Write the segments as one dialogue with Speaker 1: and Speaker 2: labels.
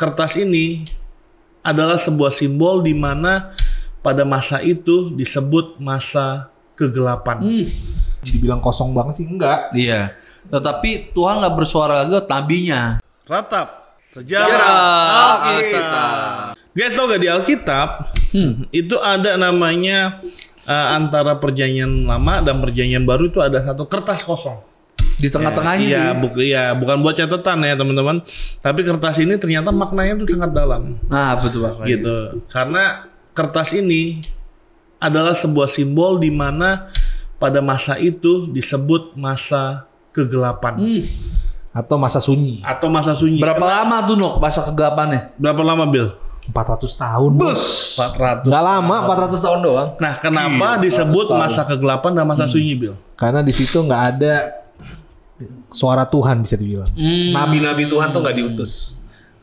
Speaker 1: kertas ini adalah sebuah simbol di mana pada masa itu disebut masa kegelapan.
Speaker 2: Dibilang kosong banget sih enggak.
Speaker 3: Iya. Tetapi Tuhan nggak bersuara lagi, nabinya.
Speaker 1: Ratap sejarah Alkitab. Guys, tau gak di Alkitab itu ada namanya antara perjanjian lama dan perjanjian baru itu ada satu kertas kosong.
Speaker 3: Di tengah-tengahnya.
Speaker 1: Bukan buat catatan ya teman-teman. Tapi kertas ini ternyata maknanya tuh sangat dalam.
Speaker 3: Nah, betul Pak.
Speaker 1: Gitu. Karena kertas ini adalah sebuah simbol di mana pada masa itu disebut masa kegelapan.
Speaker 2: Atau masa sunyi.
Speaker 3: Berapa lama tuh Nok masa kegelapannya?
Speaker 1: Berapa lama, Bill?
Speaker 2: 400 tahun.
Speaker 3: Bus.
Speaker 1: 400.
Speaker 2: Nggak lama, 400 tahun doang.
Speaker 1: Nah, kenapa disebut masa kegelapan dan masa sunyi, Bill?
Speaker 2: Karena di situ nggak ada suara Tuhan bisa dibilang. Nabi-nabi Tuhan tuh nggak diutus.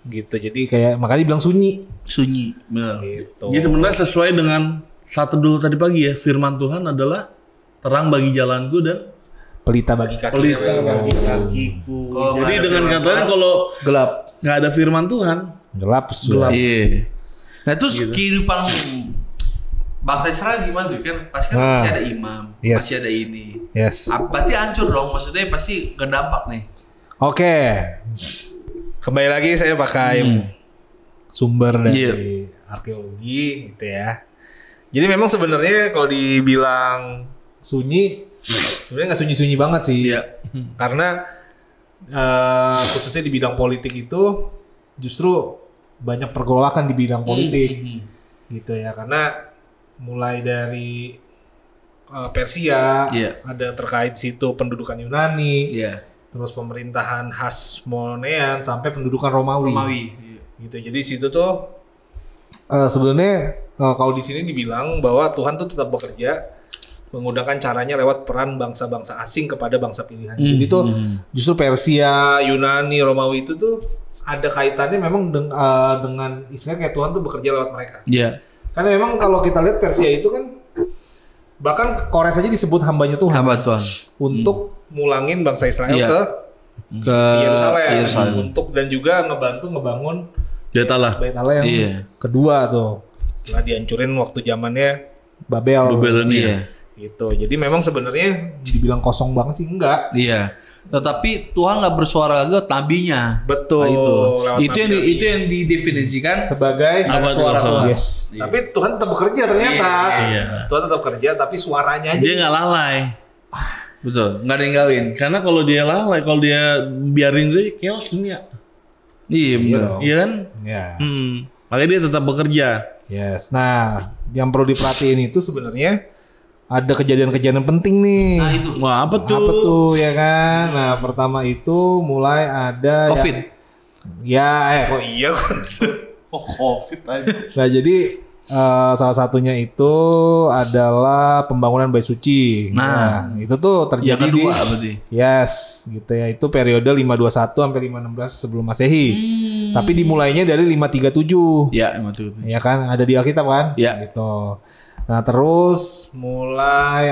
Speaker 2: Gitu. Jadi kayak makanya dibilang sunyi.
Speaker 3: Sunyi. Benar.
Speaker 2: Gitu.
Speaker 1: Jadi sebenarnya sesuai dengan satu dulu tadi pagi ya, firman Tuhan adalah terang bagi jalanku dan
Speaker 2: Pelita bagi kakiku.
Speaker 1: Jadi dengan katanya kalau
Speaker 3: Gelap.
Speaker 1: nggak ada firman Tuhan,
Speaker 2: Gelap.
Speaker 3: Iya. Nah, terus kehidupan bangsa Israel gimana tuh? Kan pasti kan masih ada imam,
Speaker 2: Yes.
Speaker 3: masih ada ini.
Speaker 2: Yes.
Speaker 3: Berarti hancur dong, maksudnya pasti kedampak nih.
Speaker 2: Oke. Kembali lagi saya pakai sumber dari arkeologi gitu ya. Jadi memang sebenarnya kalau dibilang sunyi, sebenarnya nggak sunyi-sunyi banget sih.
Speaker 3: Iya.
Speaker 2: Karena khususnya di bidang politik itu justru banyak pergolakan di bidang politik gitu ya. Karena mulai dari Persia, ada terkait situ pendudukan Yunani, terus pemerintahan Hasmonean sampai pendudukan Romawi. Gitu. Jadi situ tuh sebenarnya kalau di sini dibilang bahwa Tuhan tuh tetap bekerja menggunakan caranya lewat peran bangsa-bangsa asing kepada bangsa pilihan. Jadi tuh justru Persia, Yunani, Romawi itu tuh ada kaitannya memang dengan istilahnya kayak Tuhan tuh bekerja lewat mereka.
Speaker 3: Iya.
Speaker 2: Karena memang kalau kita lihat Persia itu kan bahkan Kores aja disebut hambanya Tuhan.
Speaker 3: Hamba Tuhan.
Speaker 2: Untuk mulangin bangsa Israel ke Yerusalem. Untuk dan juga ngebangun Bait Allah yang kedua tuh. Setelah dihancurin waktu zamannya Babel
Speaker 1: ini.
Speaker 2: Gitu. Jadi memang sebenarnya dibilang kosong banget sih enggak.
Speaker 3: Iya. Tetapi Tuhan nggak bersuara lagi, nabinya.
Speaker 2: Betul.
Speaker 3: Nah, itu yang didefinisikan
Speaker 2: sebagai
Speaker 3: suara Tuhan.
Speaker 2: Yes. Tapi Tuhan tetap bekerja ternyata. Tuhan tetap kerja tapi suaranya aja
Speaker 1: dia nggak lalai.
Speaker 3: Betul. Nggak ada yang gawin.
Speaker 1: Karena kalau dia lalai, kalau dia biarin dia chaos dunia.
Speaker 3: Iya benar.
Speaker 1: Iya kan?
Speaker 2: Iya.
Speaker 1: Makanya dia tetap bekerja.
Speaker 2: Yes. Nah, yang perlu diperhatiin itu sebenarnya ada kejadian-kejadian penting nih.
Speaker 3: Nah itu.
Speaker 1: Wah, apa tuh?
Speaker 2: Apa tuh ya kan? Nah, pertama itu mulai ada
Speaker 3: COVID.
Speaker 2: Kok iya?
Speaker 1: COVID aja.
Speaker 2: Nah, jadi salah satunya itu adalah pembangunan Bait Suci. Nah, itu tuh terjadi
Speaker 3: yang kedua berarti.
Speaker 2: Yes, gitu ya. Itu periode 521 sampai 516 sebelum Masehi. Tapi dimulainya dari 537.
Speaker 3: Iya, 537.
Speaker 2: Ya kan, ada di Alkitab kan?
Speaker 3: Iya.
Speaker 2: Gitu. Nah, terus mulai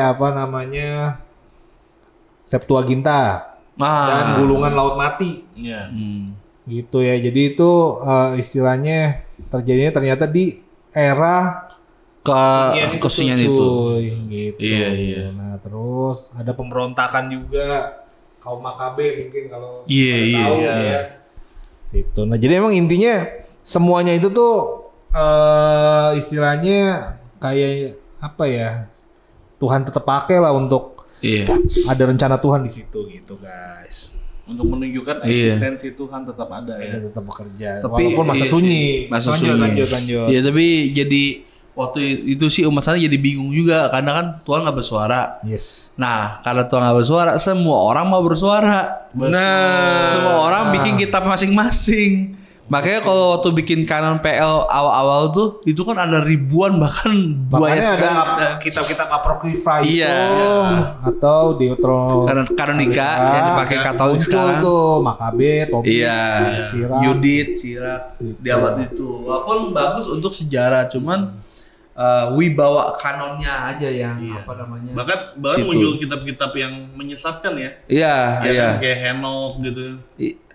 Speaker 2: Septuaginta dan Gulungan Laut Mati.
Speaker 1: Iya.
Speaker 2: Gitu ya. Jadi itu istilahnya terjadinya ternyata di era
Speaker 3: kesunyian itu.
Speaker 2: Gitu.
Speaker 3: Iya.
Speaker 2: Nah, terus ada pemberontakan juga kaum Makabe mungkin kalau
Speaker 3: tahu
Speaker 2: ya. Situ. Nah, jadi emang intinya semuanya itu tuh istilahnya kayak apa ya? Tuhan tetap pakai lah untuk ada rencana Tuhan di situ gitu, guys.
Speaker 1: Untuk menunjukkan eksistensi Tuhan tetap ada ya.
Speaker 2: Tetap bekerja.
Speaker 3: Tapi,
Speaker 2: walaupun masa sunyi. Lanjut.
Speaker 3: Iya, tapi jadi waktu itu sih umat sana jadi bingung juga karena kan Tuhan nggak bersuara.
Speaker 2: Yes.
Speaker 3: Nah, karena Tuhan nggak bersuara, semua orang mau bersuara. Semua orang bikin kitab masing-masing. Makanya kalau waktu bikin kanon PL awal-awal tuh itu kan ada ribuan bahkan
Speaker 2: banyak ada kitab-kitab apokrifa itu atau
Speaker 3: Kanonika yang dipakai Katolik sekarang
Speaker 2: tuh Makabe, Tobit,
Speaker 3: Yudit, Sirak di abad itu. Walaupun bagus untuk sejarah, cuman wibawa kanonnya aja yang
Speaker 1: Bahkan muncul kitab-kitab yang menyesatkan ya.
Speaker 3: Iya.
Speaker 1: Kayak Henok gitu.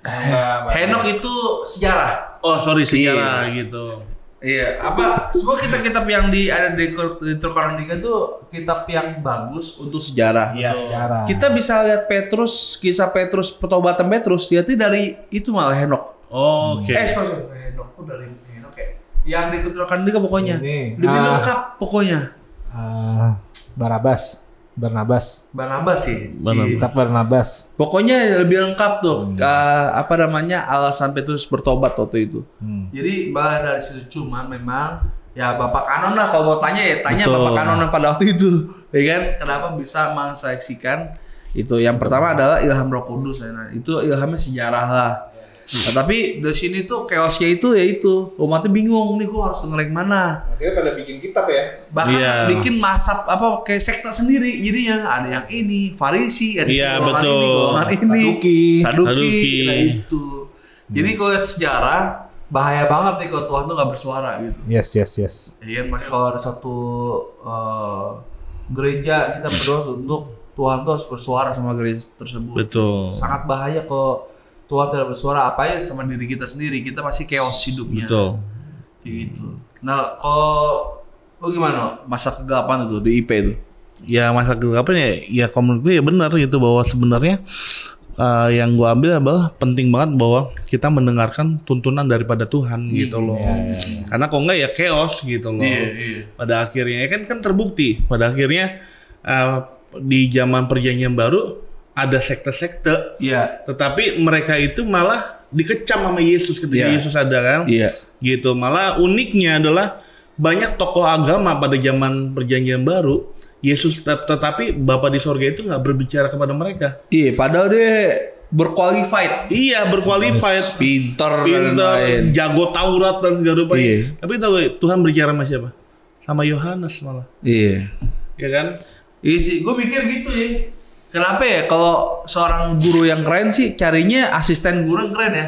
Speaker 3: Henok itu sejarah.
Speaker 1: Oh sorry sejarah gitu.
Speaker 3: Iya, apa semua kitab-kitab yang ada di Kronika itu kitab yang bagus untuk sejarah.
Speaker 2: Iya, sejarah.
Speaker 3: Kita bisa lihat Petrus, kisah Petrus, pertobatan Petrus, lihatnya dari itu malah Henok.
Speaker 1: Oh, oke.
Speaker 3: Sorry, Henok kok dari Henok ya. Yang di Kronika pokoknya.
Speaker 2: Ini,
Speaker 3: Lebih lengkap pokoknya.
Speaker 2: Barnabas.
Speaker 3: Sih.
Speaker 2: Kitab Barnabas.
Speaker 3: Pokoknya lebih lengkap tuh alasan Petrus bertobat waktu itu. Jadi dari situ cuma memang ya Bapak Kanon lah kalau mau tanya ya tanya
Speaker 1: Betul.
Speaker 3: Bapak Kanon pada waktu itu, ya kan? Kenapa bisa menseleksikan itu? Yang pertama adalah ilham Roh Kudus, nah, itu ilhamnya sejarah lah. Nah, tapi dari sini tuh chaosnya itu ya itu umatnya bingung nih, gua harus ngerank mana?
Speaker 2: Akhirnya pada bikin kitab ya.
Speaker 3: Bahkan
Speaker 1: Iya.
Speaker 3: bikin masab kayak sekte sendiri jadinya, ada yang ini Farisi, ada
Speaker 1: Iya,
Speaker 3: golongan
Speaker 1: betul.
Speaker 3: ini, golongan ini
Speaker 2: Saduki.
Speaker 1: Saduki.
Speaker 3: nah itu. Jadi kalau lihat sejarah bahaya banget nih kalau Tuhan tuh nggak bersuara gitu.
Speaker 2: Yes.
Speaker 3: Iya, makanya kalau ada satu gereja kita berdoa untuk Tuhan tuh harus bersuara sama gereja tersebut.
Speaker 1: Betul.
Speaker 3: Sangat bahaya kalau Tuhan tidak bersuara apa ya sama diri kita sendiri, kita pasti chaos hidupnya.
Speaker 1: Betul.
Speaker 3: Kayak gitu. Nah, kalau lu gimana masa kegelapan itu di IP itu?
Speaker 1: Ya masa kegelapan ya kalau menurut gue ya benar gitu bahwa sebenarnya yang gue ambil adalah penting banget bahwa kita mendengarkan tuntunan daripada Tuhan gitu loh. Karena kalau enggak ya chaos gitu loh.
Speaker 3: Iya.
Speaker 1: Pada akhirnya kan terbukti pada akhirnya di zaman perjanjian baru ada sekte-sekte.
Speaker 3: Iya.
Speaker 1: Tetapi mereka itu malah dikecam sama Yesus ketika
Speaker 3: Iya.
Speaker 1: Yesus ada kan.
Speaker 3: Iya.
Speaker 1: Gitu. Malah uniknya adalah banyak tokoh agama pada zaman perjanjian baru Yesus tetapi Bapa di sorga itu nggak berbicara kepada mereka.
Speaker 3: Iya, padahal dia berqualified,
Speaker 1: Iya, berqualified,
Speaker 3: pinter, dan lain-lain.
Speaker 1: jago Taurat dan segala rupa.
Speaker 3: Iya.
Speaker 1: Tapi tahu gak, Tuhan berbicara sama siapa? Sama Yohanes malah.
Speaker 3: Iya.
Speaker 1: Ya kan?
Speaker 3: Iya sih, gue mikir gitu ya. Kenapa ya kalau seorang guru yang keren sih carinya asisten guru yang keren ya.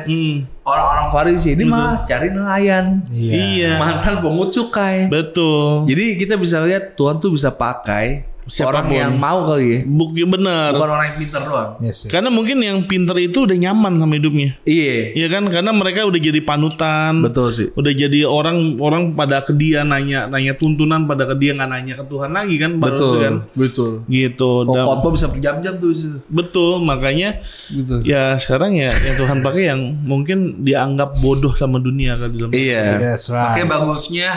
Speaker 3: Orang-orang Farisi ini mah cari nelayan.
Speaker 1: Iya.
Speaker 3: Mantan pungut cukai.
Speaker 1: Betul.
Speaker 3: Jadi kita bisa lihat Tuhan tuh bisa pakai orang
Speaker 1: Siapapun.
Speaker 3: yang mau kali ya.
Speaker 1: Bukti benar.
Speaker 3: Bukan orang yang pinter doang.
Speaker 2: Yes.
Speaker 1: Karena mungkin yang pinter itu udah nyaman sama hidupnya.
Speaker 3: Iya.
Speaker 1: Iya kan? Karena mereka udah jadi panutan.
Speaker 3: Betul sih.
Speaker 1: Udah jadi orang pada ke dia nanya tuntunan pada ke dia nggak nanya ke Tuhan lagi kan? Baru
Speaker 3: Betul.
Speaker 1: itu kan?
Speaker 3: Betul.
Speaker 1: Gitu. Dan-
Speaker 3: Khotbah bisa berjam-jam tuh di situ.
Speaker 1: betul. Makanya
Speaker 3: Gitu.
Speaker 1: ya sekarang ya yang Tuhan pakai yang mungkin dianggap bodoh sama dunia kan dalam.
Speaker 3: Iya.
Speaker 2: That's right.
Speaker 3: Makanya bagusnya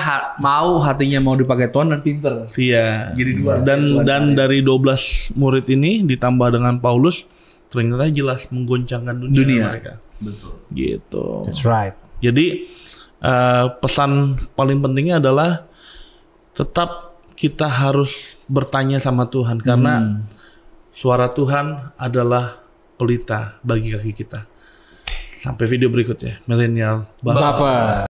Speaker 3: hatinya mau dipakai Tuhan dan pinter.
Speaker 1: Iya.
Speaker 3: Jadi dua.
Speaker 1: Dan dari 12 murid ini ditambah dengan Paulus ternyata jelas menggoncangkan dunia. Mereka.
Speaker 3: Betul.
Speaker 1: Gitu.
Speaker 2: That's right.
Speaker 1: Jadi pesan paling pentingnya adalah tetap kita harus bertanya sama Tuhan karena suara Tuhan adalah pelita bagi kaki kita. Sampai video berikutnya, milenial.
Speaker 2: Bapak.